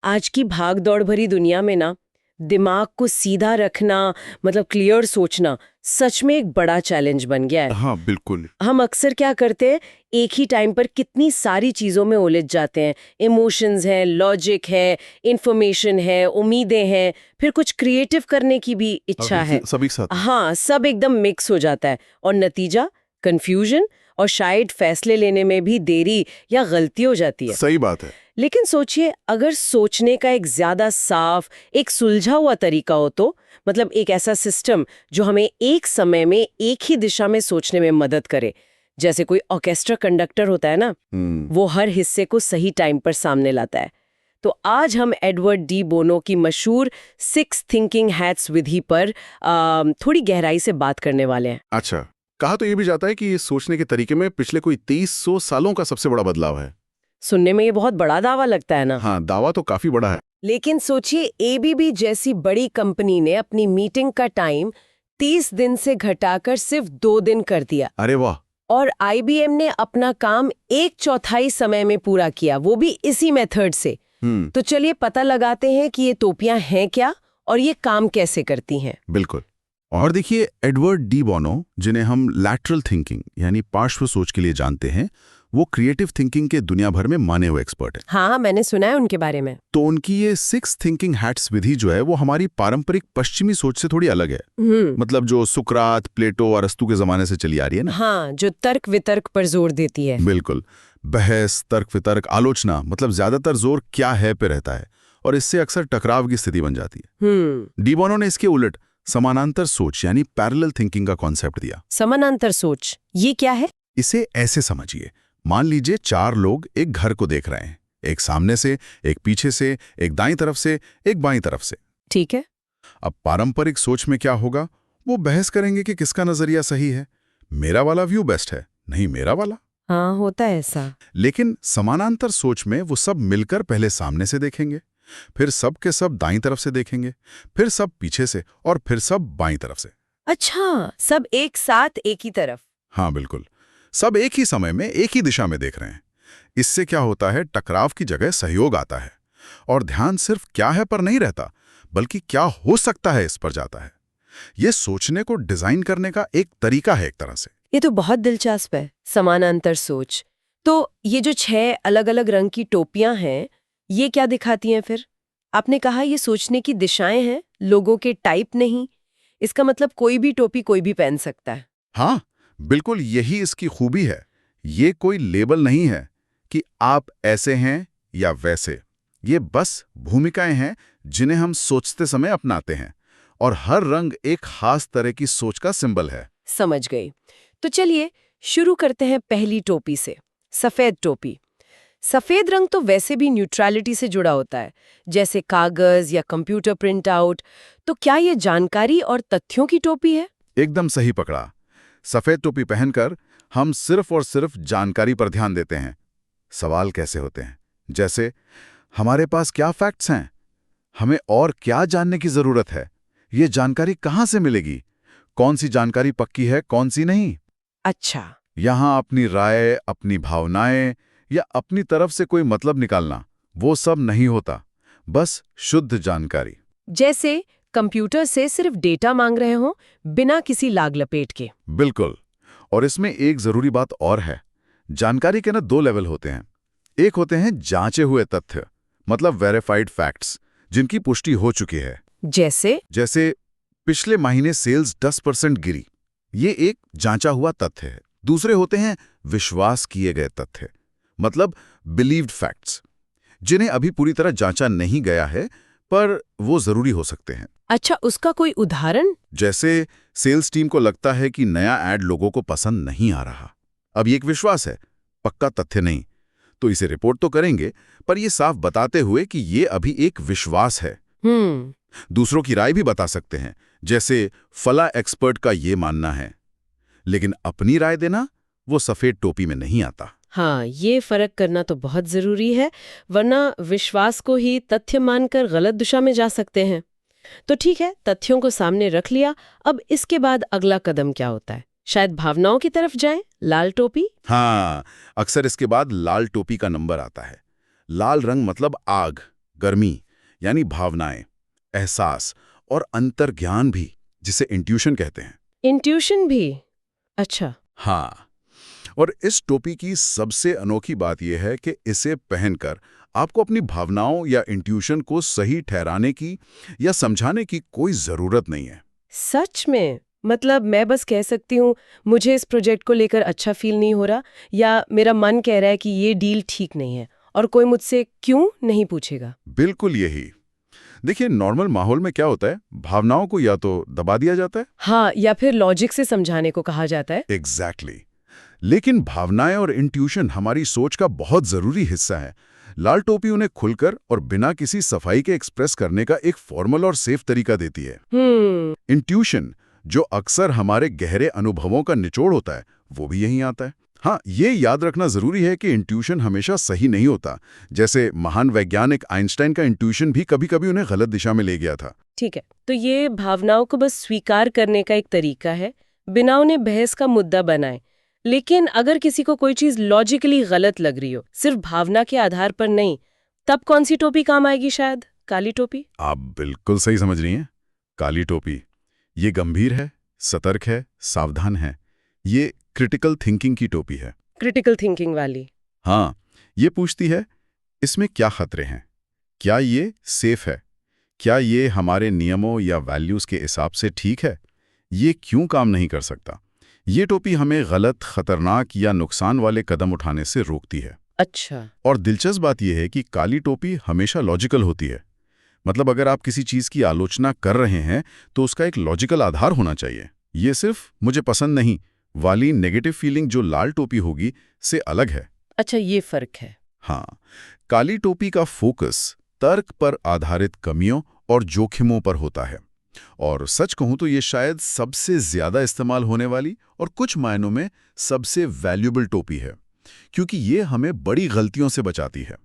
आज की भाग दौड़ भरी दुनिया में ना दिमाग को सीधा रखना मतलब क्लियर सोचना सच में एक बड़ा चैलेंज बन गया है। हाँ बिल्कुल। हम अक्सर क्या करते हैं, एक ही टाइम पर कितनी सारी चीजों में उलझ जाते हैं। इमोशंस है, लॉजिक है, इंफॉर्मेशन है, उम्मीदें हैं, फिर कुछ क्रिएटिव करने की भी इच्छा है। सभी साथ में। हाँ, सब एकदम मिक्स हो जाता है और नतीजा कंफ्यूजन और शायद फैसले लेने में भी देरी या गलती हो जाती है। सही बात है। लेकिन सोचिए, अगर सोचने का एक ज्यादा साफ, एक सुलझा हुआ तरीका हो तो मतलब एक ऐसा सिस्टम जो हमें एक समय में एक ही दिशा में सोचने में मदद करे। जैसे कोई ऑर्केस्ट्रा कंडक्टर होता है ना, वो हर हिस्से को सही टाइम पर सामने लाता है। तो आज हम एडवर्ड डी बोनो की मशहूर 6 थिंकिंग हैट्स विधि पर थोड़ी गहराई से बात करने वाले हैं। अच्छा, कहा तो ये भी जाता है कि इस सोचने के तरीके में पिछले कोई 2300 सालों का सबसे बड़ा बदलाव है। सुनने में ये बहुत बड़ा दावा लगता है ना। हाँ, दावा तो काफी बड़ा है। लेकिन सोचिए, एबीबी जैसी बड़ी कंपनी ने अपनी मीटिंग का टाइम 30 दिन से घटाकर सिर्फ 2 दिन कर दिया। अरे वाह। और आईबीएम ने अपना काम 1/4 समय में पूरा किया, वो भी इसी मेथड से। तो चलिए पता लगाते हैं कि ये टोपियां हैं क्या और ये काम कैसे करती हैं। बिल्कुल। और देखिए, एडवर्ड डी बोनो, जिन्हें हम लैटरल थिंकिंग यानी पार्श्व सोच के लिए जानते हैं, वो क्रिएटिव थिंकिंग के दुनिया भर में माने हुए एक्सपर्ट हैं। हाँ, मैंने सुना है उनके बारे में। तो उनकी ये 6 थिंकिंग हैट्स विधि जो है वो हमारी पारंपरिक पश्चिमी सोच से थोड़ी अलग है। मतलब जो सुकरात, प्लेटो और अरस्तू के जमाने से चली आ रही है ना। हाँ, जो तर्क वितर्क पर जोर देती है। बिल्कुल। बहस, तर्क वितर्क, आलोचना, मतलब ज्यादातर जोर क्या है पे रहता है और इससे अक्सर टकराव की स्थिति बन जाती है। डी बोनो ने इसके उलट समानांतर सोच यानी पैरेलल थिंकिंग का कॉन्सेप्ट दिया। समानांतर सोच, ये क्या है? इसे ऐसे समझिए, मान लीजिए 4 लोग एक घर को देख रहे हैं, एक सामने से, एक पीछे से, एक दाईं तरफ से, एक बाईं तरफ से। ठीक है। अब पारंपरिक सोच में क्या होगा, वो बहस करेंगे कि किसका नजरिया सही है, मेरा वाला व्यू बेस्ट है, नहीं मेरा वाला। हाँ, होता है ऐसा। लेकिन समानांतर सोच में वो सब मिलकर पहले सामने से देखेंगे, फिर सब के सब दाईं तरफ से देखेंगे, फिर सब पीछे से और फिर सब बाईं तरफ से। अच्छा, सब एक साथ एक ही तरफ। हाँ बिल्कुल, सब एक ही समय में एक ही दिशा में देख रहे हैं। इससे क्या होता है, टकराव की जगह सहयोग आता है और ध्यान सिर्फ क्या है पर नहीं रहता, बल्कि क्या हो सकता है इस पर जाता है। ये सोचने को डिजाइन करने का एक तरीका है एक तरह से। ये तो बहुत दिलचस्प है, समानांतर सोच। तो ये जो 6 अलग-अलग रंग की टोपियां हैं, ये क्या दिखाती हैं फिर? आपने कहा ये सोचने की दिशाएं हैं, लोगों के टाइप नहीं। इसका मतलब कोई भी टोपी कोई भी पहन सकता है। हाँ बिल्कुल, यही इसकी खूबी है। ये कोई लेबल नहीं है कि आप ऐसे हैं या वैसे। ये बस भूमिकाएं हैं जिन्हें हम सोचते समय अपनाते हैं और हर रंग एक खास तरह की सोच का सिंबल है। समझ गई। तो चलिए शुरू करते हैं पहली टोपी से, सफेद टोपी। सफेद रंग तो वैसे भी न्यूट्रलिटी से जुड़ा होता है, जैसे कागज या कंप्यूटर प्रिंट आउट। तो क्या ये जानकारी और तथ्यों की टोपी है? एकदम सही पकड़ा। सफेद टोपी पहनकर हम सिर्फ और सिर्फ जानकारी पर ध्यान देते हैं। सवाल कैसे होते हैं, जैसे हमारे पास क्या फैक्ट्स हैं, हमें और क्या जानने की जरूरत है, ये जानकारी कहाँ से मिलेगी, कौन सी जानकारी पक्की है, कौन सी नहीं। अच्छा। यहाँ अपनी राय, अपनी भावनाएं या अपनी तरफ से कोई मतलब निकालना, वो सब नहीं होता, बस शुद्ध जानकारी। जैसे कंप्यूटर से सिर्फ डेटा मांग रहे हो, बिना किसी लाग लपेट के। बिल्कुल। और इसमें एक जरूरी बात और है, जानकारी के ना 2 लेवल होते हैं। एक होते हैं जांचे हुए तथ्य, मतलब वेरीफाइड फैक्ट्स, जिनकी पुष्टि हो चुकी है। जैसे पिछले महीने सेल्स 10% गिरी, ये एक जांचा हुआ तथ्य है। दूसरे होते हैं विश्वास किए गए तथ्य, मतलब बिलीव्ड फैक्ट्स, जिन्हें अभी पूरी तरह जांचा नहीं गया है, पर वो जरूरी हो सकते हैं। अच्छा, उसका कोई उदाहरण? जैसे सेल्स टीम को लगता है कि नया ऐड लोगों को पसंद नहीं आ रहा। अब ये एक विश्वास है, पक्का तथ्य नहीं, तो इसे रिपोर्ट तो करेंगे, पर ये साफ बताते हुए कि ये अभी एक विश्वास है। दूसरों की राय भी बता सकते हैं, जैसे फला एक्सपर्ट का ये मानना है, लेकिन अपनी राय देना वो सफेद टोपी में नहीं आता। हाँ, ये फर्क करना तो बहुत जरूरी है, वरना विश्वास को ही तथ्य मानकर गलत दिशा में जा सकते हैं। तो ठीक है, तथ्यों को सामने रख लिया, अब इसके बाद अगला कदम क्या होता है? शायद भावनाओं की तरफ जाएं, लाल टोपी। हाँ, अक्सर इसके बाद लाल टोपी का नंबर आता है। लाल रंग मतलब आग, गर्मी यानी भावनाएं, एहसास और अंतर्ज्ञान भी, जिसे इंट्यूशन कहते हैं। इंट्यूशन भी? अच्छा। हाँ, और इस टोपी की सबसे अनोखी बात यह है कि इसे पहनकर आपको अपनी भावनाओं या इंट्यूशन को सही ठहराने की या समझाने की कोई जरूरत नहीं है। सच में? मतलब मैं बस कह सकती हूँ मुझे इस प्रोजेक्ट को लेकर अच्छा फील नहीं हो रहा, या मेरा मन कह रहा है कि ये डील ठीक नहीं है, और कोई मुझसे क्यों नहीं पूछेगा। बिल्कुल यही। देखिए, नॉर्मल माहौल में क्या होता है, भावनाओं को या तो दबा दिया जाता है। हाँ, या फिर लॉजिक से समझाने को कहा जाता है। एग्जैक्टली। लेकिन भावनाएं और इंट्यूशन हमारी सोच का बहुत जरूरी हिस्सा है। लाल टोपी उन्हें खुलकर और बिना किसी सफाई के एक्सप्रेस करने का एक फॉर्मल और सेफ तरीका देती है। इंट्यूशन, जो अक्सर हमारे गहरे अनुभवों का निचोड़ होता है, वो भी यहीं आता है। हाँ, ये याद रखना जरूरी है कि इंट्यूशन हमेशा सही नहीं होता। जैसे महान वैज्ञानिक आइंस्टाइन का इंट्यूशन भी कभी-कभी उन्हें गलत दिशा में ले गया था। ठीक है, तो ये भावनाओं को बस स्वीकार करने का एक तरीका है, बिना उन्हें बहस का मुद्दा बनाए। लेकिन अगर किसी को कोई चीज लॉजिकली गलत लग रही हो, सिर्फ भावना के आधार पर नहीं, तब कौन सी टोपी काम आएगी? शायद काली टोपी। आप बिल्कुल सही समझ रही हैं। काली टोपी ये गंभीर है, सतर्क है, सावधान है। ये क्रिटिकल थिंकिंग की टोपी है। क्रिटिकल थिंकिंग वाली? हाँ, ये पूछती है, इसमें क्या खतरे हैं, क्या ये सेफ है, क्या ये हमारे नियमों या वैल्यूज के हिसाब से ठीक है, ये क्यों काम नहीं कर सकता। ये टोपी हमें गलत, खतरनाक या नुकसान वाले कदम उठाने से रोकती है। अच्छा। और दिलचस्प बात यह है कि काली टोपी हमेशा लॉजिकल होती है। मतलब अगर आप किसी चीज की आलोचना कर रहे हैं तो उसका एक लॉजिकल आधार होना चाहिए। ये सिर्फ मुझे पसंद नहीं वाली नेगेटिव फीलिंग जो लाल टोपी होगी से अलग है। अच्छा, ये फर्क है। हाँ, काली टोपी का फोकस तर्क पर आधारित कमियों और जोखिमों पर होता है। और सच कहूं तो ये शायद सबसे ज्यादा इस्तेमाल होने वाली और कुछ मायनों में सबसे वैल्यूएबल टोपी है, क्योंकि ये हमें बड़ी गलतियों से बचाती है।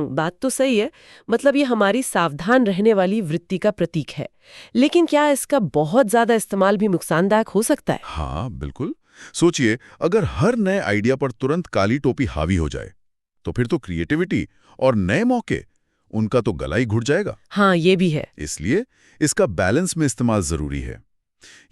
बात तो सही है। मतलब ये हमारी सावधान रहने वाली वृत्ति का प्रतीक है। लेकिन क्या इसका बहुत ज्यादा इस्तेमाल भी नुकसानदायक हो सकता है? हाँ, बिल्कुल। सोचिए, अगर हर नए आइडिया पर तुरंत काली टोपी हावी हो जाए, तो फिर तो क्रिएटिविटी और नए मौके, उनका तो गला ही घुट जाएगा। हाँ, ये भी है। इसलिए इसका बैलेंस में इस्तेमाल जरूरी है।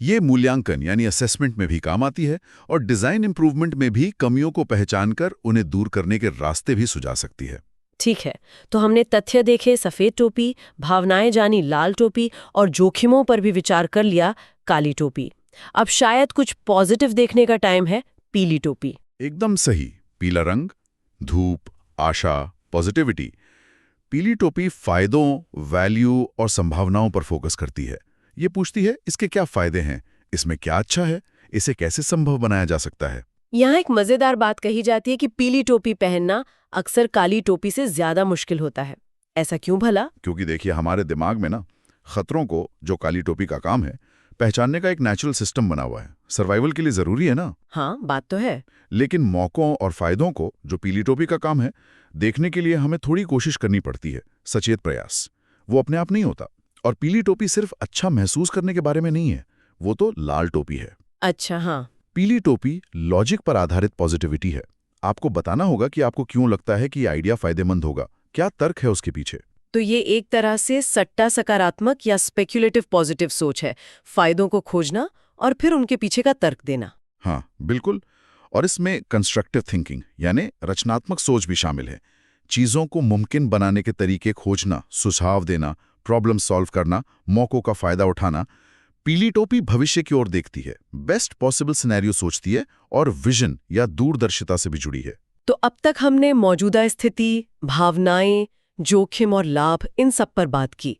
ये मूल्यांकन यानी असेसमेंट में भी काम आती है और डिजाइन इंप्रूवमेंट में भी कमियों को पहचानकर उन्हें दूर करने के रास्ते भी सुझा सकती है। ठीक है, तो हमने तथ्य देखे सफेद टोपी, भावनाएं जानी लाल टोपी, और जोखिमों पर भी विचार कर लिया काली टोपी। अब शायद कुछ पॉजिटिव देखने का टाइम है, पीली टोपी। एकदम सही। पीला रंग, धूप, आशा, पॉजिटिविटी। पीली टोपी फायदों, वैल्यू और संभावनाओं पर फोकस करती है। ये पूछती है, इसके क्या फायदे हैं, इसमें क्या अच्छा है, इसे कैसे संभव बनाया जा सकता है। यहाँ एक मजेदार बात कही जाती है कि पीली टोपी पहनना अक्सर काली टोपी से ज्यादा मुश्किल होता है। ऐसा क्यों भला? क्योंकि देखिए, हमारे दिमाग में ना खतरों को, जो काली टोपी का काम है, पहचानने का एक नेचुरल सिस्टम बना हुआ है। सर्वाइवल के लिए जरूरी है ना। हाँ, बात तो है। लेकिन मौकों और फायदों को, जो पीली टोपी का काम है, देखने के लिए हमें थोड़ी कोशिश करनी पड़ती है, सचेत प्रयास। वो अपने आप नहीं होता। और पीली टोपी सिर्फ अच्छा महसूस करने के बारे में नहीं है, वो तो लाल टोपी है। अच्छा, हाँ। पीली टोपी लॉजिक पर आधारित पॉजिटिविटी है। आपको बताना होगा कि आपको क्यों लगता है कि ये आइडिया फायदेमंद होगा, क्या तर्क है उसके पीछे। तो ये एक तरह से सट्टा सकारात्मक या स्पेक्युलेटिव पॉजिटिव सोच है, फायदों को खोजना और फिर उनके पीछे का तर्क देना। हाँ, बिल्कुल। और इसमें कंस्ट्रक्टिव थिंकिंग यानी रचनात्मक सोच भी शामिल है। चीजों को मुमकिन बनाने के तरीके खोजना, सुझाव देना, प्रॉब्लम सॉल्व करना, मौकों का फायदा उठाना। पीली टोपी भविष्य की ओर देखती है, बेस्ट पॉसिबल सिनेरियो सोचती है और विजन या दूरदर्शिता से भी जुड़ी है। तो अब तक हमने मौजूदा स्थिति, भावनाएं, जोखिम और लाभ, इन सब पर बात की।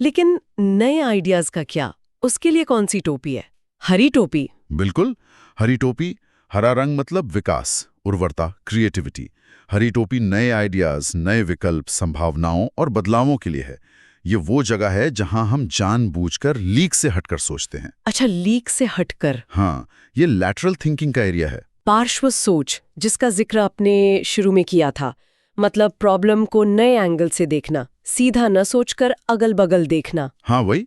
लेकिन नए आइडियाज का क्या? उसके लिए कौन सी टोपी है? हरी टोपी? बिल्कुल, हरी टोपी। हरा रंग मतलब विकास, उर्वरता, क्रिएटिविटी। हरी टोपी नए आइडियाज, नए विकल्प, संभावनाओं और बदलावों के लिए है। ये वो जगह है जहां हम जानबूझकर लीक से हटकर सोचते हैं। अच्छा, लीक से हटकर। हाँ, ये लैटरल थिंकिंग का एरिया है। पार्श्व सोच, जिसका जिक्र आपने शुरू में किया था। मतलब प्रॉब्लम को नए एंगल से देखना, सीधा न सोचकर अगल बगल देखना। हाँ, वही।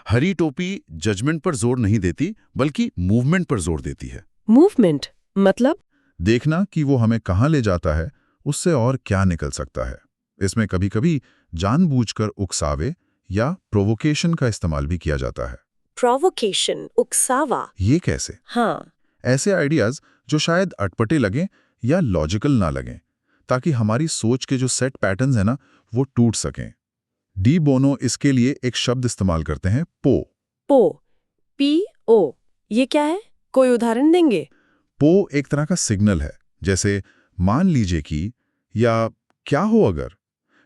हरी टोपी जजमेंट पर जोर नहीं देती, बल्कि मूवमेंट पर जोर देती है। मूवमेंट मतलब? देखना कि वो हमें कहाँ ले जाता है, उससे और क्या निकल सकता है। इसमें कभी-कभी जानबूझकर उकसावे या प्रोवोकेशन का इस्तेमाल भी किया जाता है। प्रोवोकेशन, उकसावा। ये कैसे? हाँ। ऐसे आइडियाज जो शायद अटपटे लगें या लॉजिकल ना लगें, ताकि हमारी सोच के जो सेट पैटर्न्स हैं ना, वो टूट सकें। डी बोनो इसके लिए एक शब्द इस्तेमाल करते हैं, पो। PO, ये क्या है? कोई उदाहरण देंगे? पो एक तरह का सिग्नल है, जैसे मान लीजिए कि, या क्या हो अगर।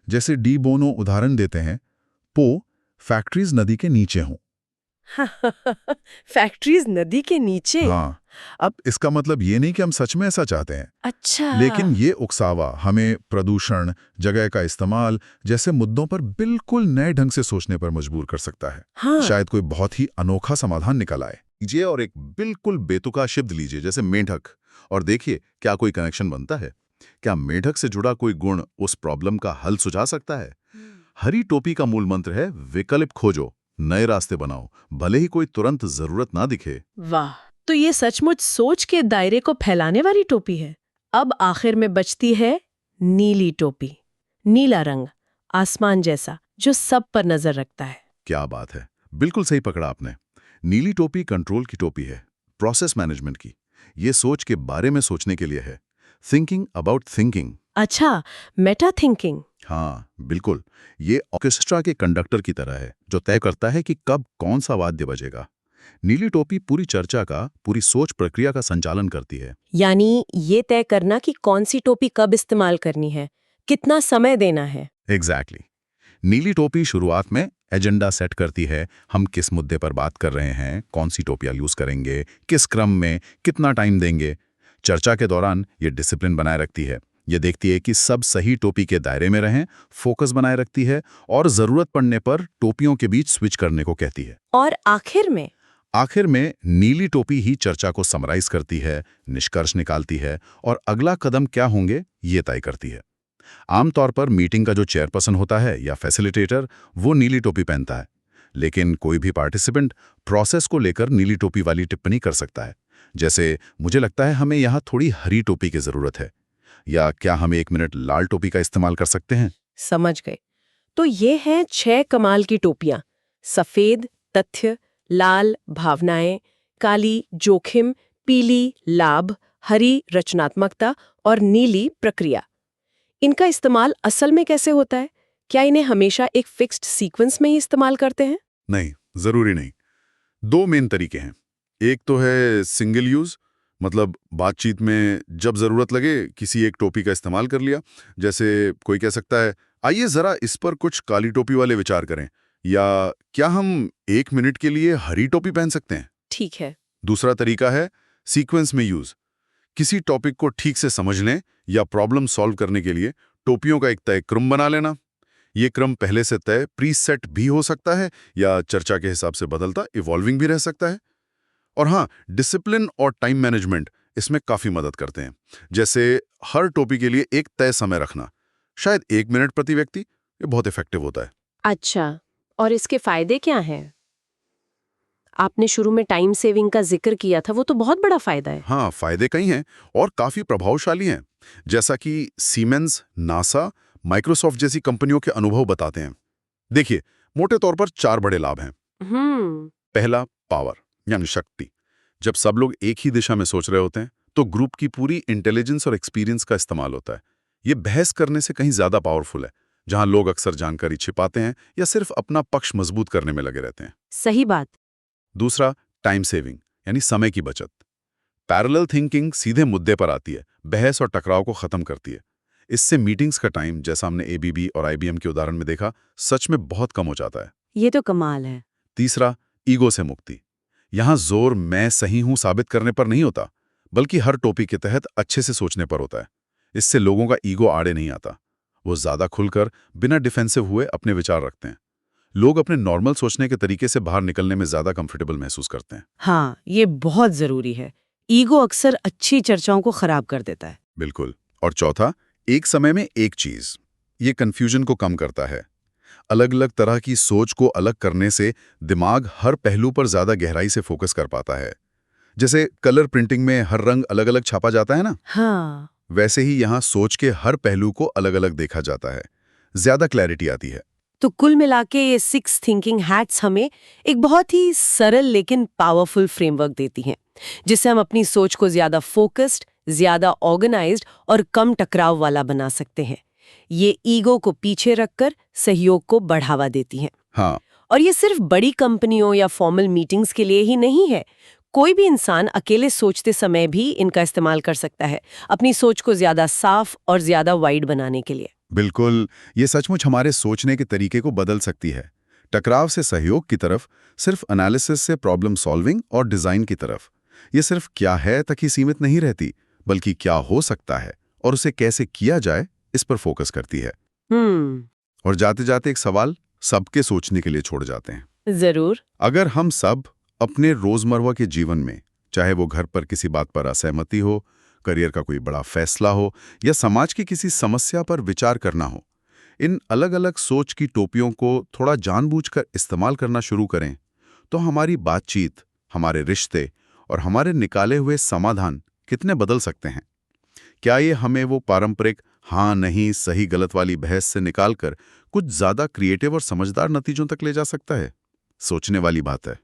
जैसे डी बोनो उदाहरण देते हैं, पो फैक्ट्रीज नदी के नीचे हों। फैक्ट्रीज नदी के नीचे? हाँ, अब इसका मतलब ये नहीं कि हम सच में ऐसा चाहते हैं, अच्छा। लेकिन ये उकसावा हमें प्रदूषण, जगह का इस्तेमाल जैसे मुद्दों पर बिल्कुल नए ढंग से सोचने पर मजबूर कर सकता है। हाँ। शायद कोई बहुत ही अनोखा समाधान निकल आए। लीजिए और एक बिल्कुल बेतुका शब्द लीजिए, जैसे मेंढक, और देखिए क्या कोई कनेक्शन बनता है। क्या मेंढक से जुड़ा कोई गुण उस प्रॉब्लम का हल सुझा सकता है? हरी टोपी का मूल मंत्र है, विकल्प खोजो, नए रास्ते बनाओ, भले ही कोई तुरंत जरूरत ना दिखे। वाह, तो ये सचमुच सोच के दायरे को फैलाने वाली टोपी है। अब आखिर में बचती है नीली टोपी। नीला रंग, आसमान जैसा, जो सब पर नजर रखता है। क्या बात है, बिल्कुल सही पकड़ा आपने। नीली टोपी कंट्रोल की टोपी है, प्रोसेस मैनेजमेंट की। ये सोच के बारे में सोचने के लिए है, थिंकिंग अबाउट थिंकिंग। अच्छा, मेटा थिंकिंग। हाँ बिल्कुल, ये ऑर्केस्ट्रा के कंडक्टर की तरह है, जो तय करता है कि कब कौन सा वाद्य बजेगा। नीली टोपी पूरी चर्चा का, पूरी सोच प्रक्रिया का संचालन करती है। यानी ये तय करना कि कौन सी टोपी कब इस्तेमाल करनी है, कितना समय देना है। एग्जैक्टली। नीली टोपी शुरुआत में एजेंडा सेट करती है, हम किस मुद्दे पर बात कर रहे हैं, कौन सी टोपियां यूज करेंगे, किस क्रम में, कितना टाइम देंगे। चर्चा के दौरान ये डिसिप्लिन बनाए रखती है, ये देखती है कि सब सही टोपी के दायरे में रहें, फोकस बनाए रखती है और जरूरत पड़ने पर टोपियों के बीच स्विच करने को कहती है। और आखिर में नीली टोपी ही चर्चा को समराइज करती है, निष्कर्ष निकालती है और अगला कदम क्या होंगे ये तय करती है। आमतौर पर मीटिंग का जो चेयरपर्सन होता है या फैसिलिटेटर, वो नीली टोपी पहनता है, लेकिन कोई भी पार्टिसिपेंट प्रोसेस को लेकर नीली टोपी वाली टिप्पणी कर सकता है। जैसे, मुझे लगता है हमें यहाँ थोड़ी हरी टोपी की जरूरत है, या क्या हम 1 मिनट लाल टोपी का इस्तेमाल कर सकते हैं। समझ गए। तो ये हैं 6 कमाल की टोपियां: सफेद तथ्य, लाल भावनाएं, काली जोखिम, पीली लाभ, हरी रचनात्मकता और नीली प्रक्रिया। इनका इस्तेमाल असल में कैसे होता है? क्या इन्हें हमेशा एक फिक्स्ड सीक्वेंस में ही इस्तेमाल करते हैं? नहीं, जरूरी नहीं। 2 मेन तरीके हैं। एक तो है सिंगल यूज, मतलब बातचीत में जब जरूरत लगे किसी एक टोपी का इस्तेमाल कर लिया। जैसे कोई कह सकता है, आइए जरा इस पर कुछ काली टोपी वाले विचार करें, या क्या हम 1 मिनट के लिए हरी टोपी पहन सकते हैं। ठीक है। दूसरा तरीका है सीक्वेंस में यूज। किसी टॉपिक को ठीक से समझने या प्रॉब्लम सॉल्व करने के लिए टोपियों का एक तय क्रम बना लेना। ये क्रम पहले से तय प्रीसेट भी हो सकता है, या चर्चा के हिसाब से बदलता, इवॉल्विंग भी रह सकता है। और हाँ, डिसिप्लिन और टाइम मैनेजमेंट इसमें काफी मदद करते हैं। जैसे हर टोपी के लिए एक तय समय रखना, शायद 1 मिनट प्रति व्यक्ति, ये बहुत इफेक्टिव होता है। अच्छा, और इसके फायदे क्या हैं? आपने शुरू में टाइम सेविंग का जिक्र किया था, वो तो बहुत बड़ा फायदा है। हाँ, फायदे कई हैं और काफी प्रभावशाली हैं, जैसा कि सीमेंस, नासा, माइक्रोसॉफ्ट जैसी कंपनियों के अनुभव बताते हैं। देखिए, मोटे तौर पर 4 बड़े लाभ हैं। पहला, पावर यानी शक्ति। जब सब लोग एक ही दिशा में सोच रहे होते हैं तो ग्रुप की पूरी इंटेलिजेंस और एक्सपीरियंस का इस्तेमाल होता है। ये बहस करने से कहीं ज्यादा पावरफुल है, जहां लोग अक्सर जानकारी छिपाते हैं या सिर्फ अपना पक्ष मजबूत करने में लगे रहते हैं। सही बात। दूसरा, टाइम सेविंग यानी समय की बचत। पैरेलल थिंकिंग सीधे मुद्दे पर आती है, बहस और टकराव को खत्म करती है। इससे मीटिंग्स का टाइम, जैसा हमने ABB और IBM के उदाहरण में देखा, सच में बहुत कम हो जाता है। ये तो कमाल है। तीसरा, ईगो से मुक्ति। यहां जोर मैं सही हूं साबित करने पर नहीं होता, बल्कि हर टॉपिक के तहत अच्छे से सोचने पर होता है। इससे लोगों का ईगो आड़े नहीं आता, वो ज्यादा खुलकर बिना डिफेंसिव हुए अपने विचार रखते हैं। लोग अपने नॉर्मल सोचने के तरीके से बाहर निकलने में ज्यादा कंफर्टेबल महसूस करते हैं। हाँ, ये बहुत जरूरी है। ईगो अक्सर अच्छी चर्चाओं को खराब कर देता है। बिल्कुल। और चौथा, एक समय में एक चीज। ये कंफ्यूजन को कम करता है। अलग अलग तरह की सोच को अलग करने से दिमाग हर पहलू पर ज्यादा गहराई से फोकस कर पाता है। जैसे कलर प्रिंटिंग में हर रंग अलग अलग छापा जाता है ना, हाँ। वैसे ही यहाँ सोच के हर पहलू को अलग अलग देखा जाता है। ज्यादा क्लैरिटी आती है। तो कुल मिला के ये 6 थिंकिंग हैट्स हमें एक बहुत ही सरल लेकिन पावरफुल फ्रेमवर्क देती हैं, जिससे हम अपनी सोच को ज्यादा फोकस्ड, ज्यादा ऑर्गेनाइज्ड और कम टकराव वाला बना सकते हैं। ये ईगो को पीछे रखकर सहयोग को बढ़ावा देती हैं। हाँ, और ये सिर्फ बड़ी कंपनियों या फॉर्मल मीटिंग्स के लिए ही नहीं है। कोई भी इंसान अकेले सोचते समय भी इनका इस्तेमाल कर सकता है, अपनी सोच को ज्यादा साफ और ज्यादा वाइड बनाने के लिए। बिल्कुल, ये सचमुच हमारे सोचने के तरीके को बदल सकती है। टकराव से सहयोग की तरफ, सिर्फ एनालिसिस से प्रॉब्लम सॉल्विंग और डिजाइन की तरफ। ये सिर्फ क्या है तक ही सीमित नहीं रहती, बल्कि क्या हो सकता है और उसे कैसे किया जाए, इस पर फोकस करती है। और जाते जाते एक सवाल सबके सोचने के लिए छोड़ जाते हैं। जरूर। अगर हम सब अपने रोजमर्रा के जीवन में, चाहे वो घर पर किसी बात पर असहमति हो, करियर का कोई बड़ा फैसला हो या समाज की किसी समस्या पर विचार करना हो, इन अलग-अलग सोच की टोपियों को थोड़ा जानबूझकर इस्तेमाल करना शुरू करें, तो हमारी बातचीत, हमारे रिश्ते और हमारे निकाले हुए समाधान कितने बदल सकते हैं। क्या ये हमें वो पारंपरिक हाँ नहीं सही गलत वाली बहस से निकालकर कुछ ज्यादा क्रिएटिव और समझदार नतीजों तक ले जा सकता है? सोचने वाली बात है।